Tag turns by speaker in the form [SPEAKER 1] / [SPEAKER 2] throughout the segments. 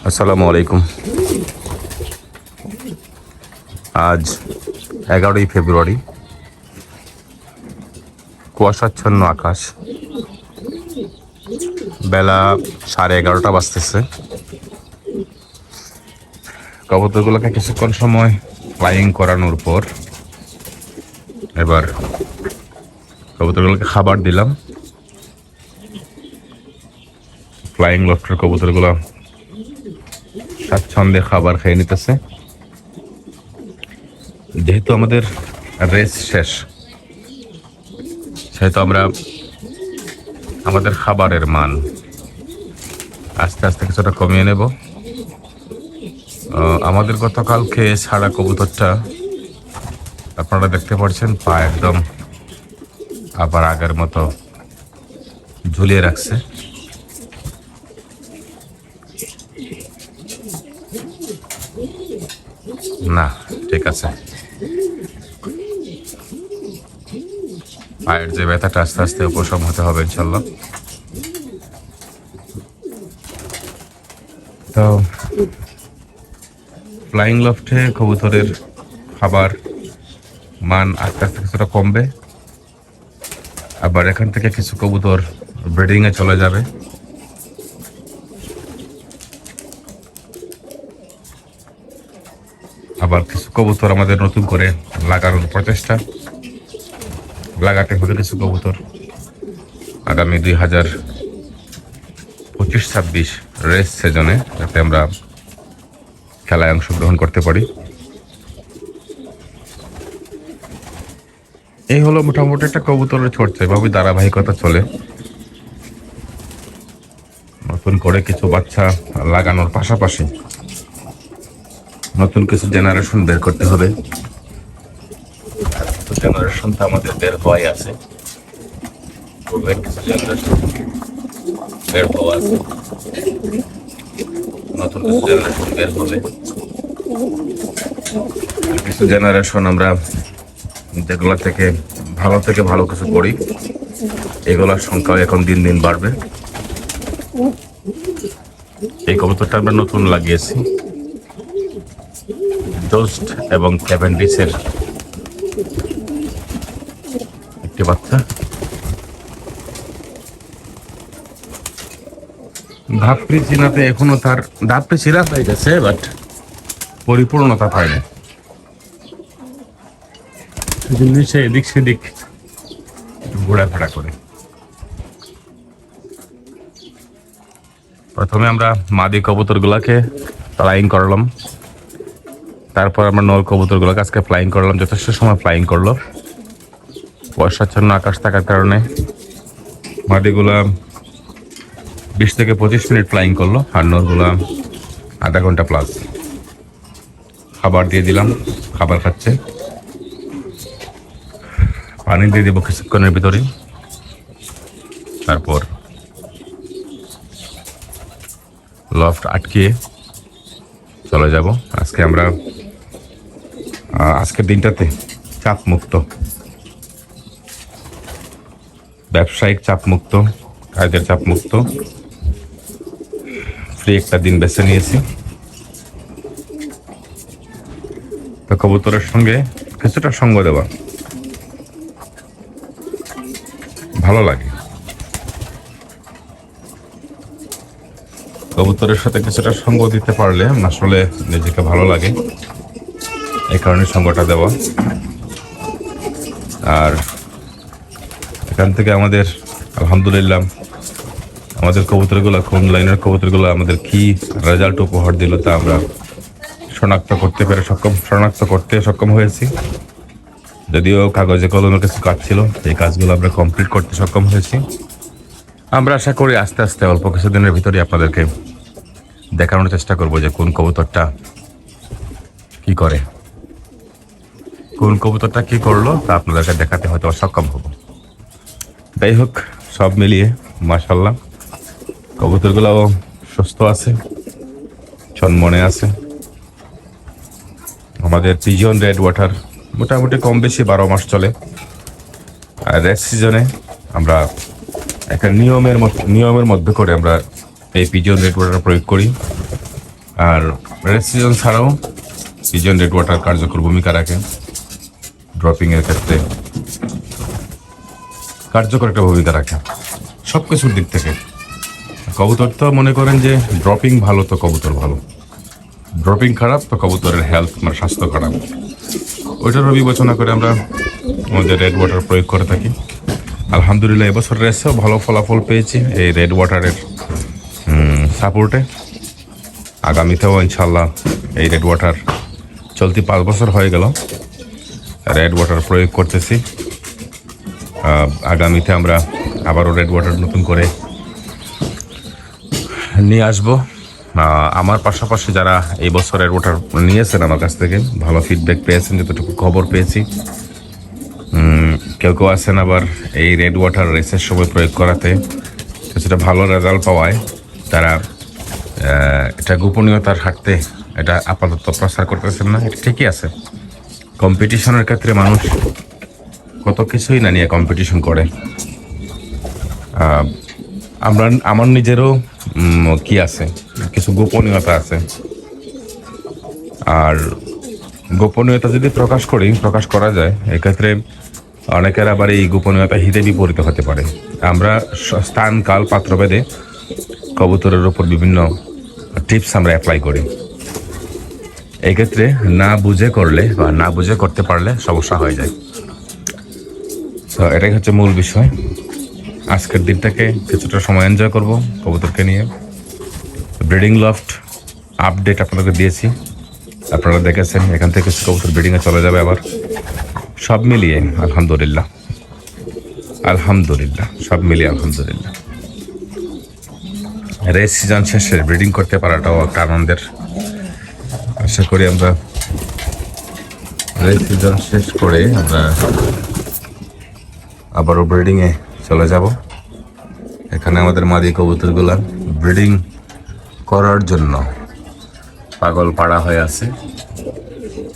[SPEAKER 1] আসসালামু আলাইকুম। আজ 11ই ফেব্রুয়ারি, কুয়াশাচ্ছন্ন আকাশ, বেলা 11:30 বাজতেছে। কবুতরগুলোকে কিছুক্ষণ সময় ফ্লাইং করানোর পর এবার কবুতরগুলোকে খাবার দিলাম। ফ্লাইং লফটের কবুতরগুলো স্বাচ্ছন্দ্যে খাবার খেয়ে নিতেছে। যেহেতু আমাদের রেস শেষ, সেহেতু আমরা আমাদের খাবারের মান আস্তে আস্তে কিছুটা কমিয়ে নেব। আমাদের গতকালকে ছাড়া কবুতরটা আপনারা দেখতে পাচ্ছেন, পা একদম আবার আগের মতো ঝুলিয়ে রাখছে। না, ঠিক আছে। পায়ের যে ব্যথাটা আস্তে আস্তে উপশম হতে হবে ইনশাল্লাহ। তো ফ্লাইং লফটে কবুতরের খাবার মান আস্তে আস্তে কিছুটা কমবে। আবার এখান থেকে কিছু কবুতর ব্রিডিংয়ে চলে যাবে। আবার কিছু কবুতর আমাদের নতুন করে লাগানোর প্রচেষ্টা, লাগাতে হবে কিছু কবুতর আগামী 2025-26 রেস সিজনে, যাতে আমরা খেলায় অংশগ্রহণ করতে পারি। এই হলো মোটামুটি একটা কবুতরের চর্চা, এভাবে ধারাবাহিকতা চলে। নতুন করে কিছু বাচ্চা লাগানোর পাশাপাশি নতুন কিছু জেনারেশন বের করতে হবে। জেনারেশন তো আমাদের বের হওয়াই আছে, কিছু জেনারেশন বের হওয়া আছে, নতুন কিছু জেনারেশন বের হবে। কিছু জেনারেশন আমরা যেগুলো থেকে ভালো কিছু করি, এগুলোর সংখ্যা এখন দিন দিন বাড়বে। এই কবুতরটা আমরা নতুন লাগিয়েছি, জোস্ট এবং ক্যাভেন্ডিসের একটি বাচ্চা। ধাপড়ি চিনাতে এখনো তার ধাপড়ি চিনা হয়ে গেছে, বাট পরিপূর্ণতা পায়নি। নিচে এদিক সেদিক ঘোরাফেরা করে। প্রথমে আমরা মাদি কবুতর গুলাকে ফ্লাইং করলাম, তারপর আমরা নর কবুতর গুলাকে আজকে ফ্লাইং করলাম। যথেষ্ট সময় ফ্লাইং করলো। বর্ষাচ্ছন্ন আকাশ থাকার কারণে মাদিগুলা 20 থেকে 25 মিনিট ফ্লাইং করলো, আর নরগুলা আধা ঘন্টা প্লাস। খাবার দিয়ে দিলাম, খাবার খাচ্ছে। পানি দিয়ে দেবো কিছুক্ষণের ভিতরে, তারপর লফট আটকিয়ে চলে যাব। আজকের দিনটাতে চাপ মুক্ত, ব্যবসায়িক চাপ মুক্ত, কাজের চাপ মুক্ত, ফ্রি একটা দিন বেছে নিয়েছি। তো কবুতরের সঙ্গে কিছুটা সঙ্গ দেওয়া ভালো লাগে। কবুতরের সাথে কিছুটা সঙ্গ দিতে পারলে আসলে নিজেকে ভালো লাগে, এই কারণে সঙ্গটা দেওয়া। আর এখান থেকে আমাদের আলহামদুলিল্লাহ আমাদের কবুতরগুলো, কোন লাইনের কবুতরগুলো আমাদের কি রেজাল্ট উপহার দিল তা আমরা শনাক্ত করতে সক্ষম হয়েছি। যদিও কাগজে কলমে কিছু কাজ ছিল, এই কাজগুলো আমরা কমপ্লিট করতে সক্ষম হয়েছি। আমরা আশা করি আস্তে আস্তে অল্প কিছুদিনের ভিতরে আপনাদেরকে দেখানোর চেষ্টা করব যে কোন কবুতরটা কি করে, কোন কবুতরটা কি করলো তা আপনাদেরকে দেখাতে হয়তো সক্ষম হব। যাই হোক, সব মিলিয়ে মাশাআল্লাহ কবুতরগুলোও সুস্থ আছে, চনমনে আছে। আমাদের পিজন রেড ওয়াটার মোটামুটি কম বেশি 12 মাস চলে। আর রেড সিজনে আমরা একটা নিয়মের মধ্যে করে আমরা এই পিজন রেড ওয়াটার প্রয়োগ করি। আর রেড সিজন ছাড়াও পিজন রেড ওয়াটার কার্যকর ভূমিকা রাখে ড্রপিংয়ের ক্ষেত্রে, কার্যকর একটা ভূমিকা রাখে সব কিছুর দিক থেকে। কবুতর তো মনে করেন যে ড্রপিং ভালো তো কবুতর ভালো, ড্রপিং খারাপ তো কবুতরের হেলথ মানে স্বাস্থ্য খারাপ। ওইটারও বিবেচনা করে আমরা আমাদের রেড ওয়াটার প্রয়োগ করে থাকি। আলহামদুলিল্লাহ এবছর রেসেও ভালো ফলাফল পেয়েছি এই রেড ওয়াটারের সাপোর্টে। আগামীতেও ইনশাল্লাহ এই রেড ওয়াটার চলতি 5 বছর হয়ে গেল রেড ওয়াটার প্রয়োগ করতেছি। আগামীতে আমরা আবারও রেড ওয়াটার নতুন করে নিয়ে আসবো। আমার পাশাপাশি যারা এই বছর রেড ওয়াটার নিয়েছেন আমার কাছ থেকে ভালো ফিডব্যাক পেয়েছেন, যতটুকু খবর পেয়েছি। কেউ কেউ আছেন আবার এই রেড ওয়াটার রেসের সময় প্রয়োগ করাতে কিছুটা ভালো রেজাল্ট পাওয়ায় তারা এটা গোপনীয়তার হাঁটতে এটা আপাতত প্রচার করতেছেন না। এটা ঠিকই আছে, কম্পিটিশনের ক্ষেত্রে মানুষ কত কিছুই না নিয়ে কম্পিটিশন করে। আমার নিজেরও কি আছে, কিছু গোপনীয়তা আছে। আর গোপনীয়তা যদি প্রকাশ করা যায়, এক্ষেত্রে অনেকের আবার এই গোপনীয়তা হিতে বিপরীত হতে পারে। আমরা স্থান কাল পাত্রভেদে কবুতরের উপর বিভিন্ন টিপস আমরা অ্যাপ্লাই করি। এক্ষেত্রে না বুঝে করলে বা না বুঝে করতে পারলে সমস্যা হয়ে যায়। তো এটাই হচ্ছে মূল বিষয়। আজকের দিনটাকে কিছুটা সময় এনজয় করব কবুতরকে নিয়ে। ব্রিডিং লফট আপডেট আপনাদেরকে দিয়েছি, আপনারা দেখেছেন। এখান থেকে কবুতর ব্রিডিংয়ে চলে যাবে আবার। সব মিলিয়ে আলহামদুলিল্লাহ সব মিলিয়ে আলহামদুলিল্লাহ। রেস সিজন শেষে ব্রিডিং করতে পারাটাও একটা আনন্দের। আশা করি আমরা রেস সিজন শেষ করে আমরা আবারও ব্রিডিংয়ে চলে যাব। এখানে আমাদের মাদি কবুতরগুলা ব্রিডিং করার জন্য পাগল পাড়া হয়ে আছে।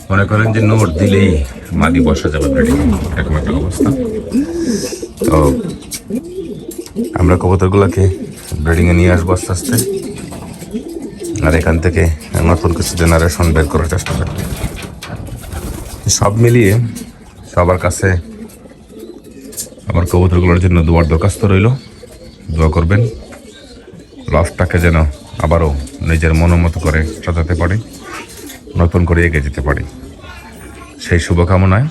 [SPEAKER 1] মনে করেন যে নোট দিলেই মাদি বসা যাবে ব্রিডিং, এরকম একটা অবস্থা। তো আমরা কবুতরগুলোকে ব্রিডিংয়ে নিয়ে আসবো আস্তে আস্তে, আর এখান থেকে নতুন কিছু জেনারেশন বের করার চেষ্টা করব। সব মিলিয়ে সবার কাছে আমার কবুতরগুলোর জন্য দোয়ার দরখাস্ত রইল। দোয়া করবেন লফটটাকে যেন আবারও নিজের মনোমতো করে সাজাতে পারি, নতুন করে এগিয়ে যেতে পারি, সেই শুভকামনায়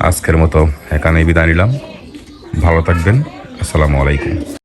[SPEAKER 1] আজকের মতো এখানেই বিদায় নিলাম। ভালো থাকবেন। আসসালামু আলাইকুম।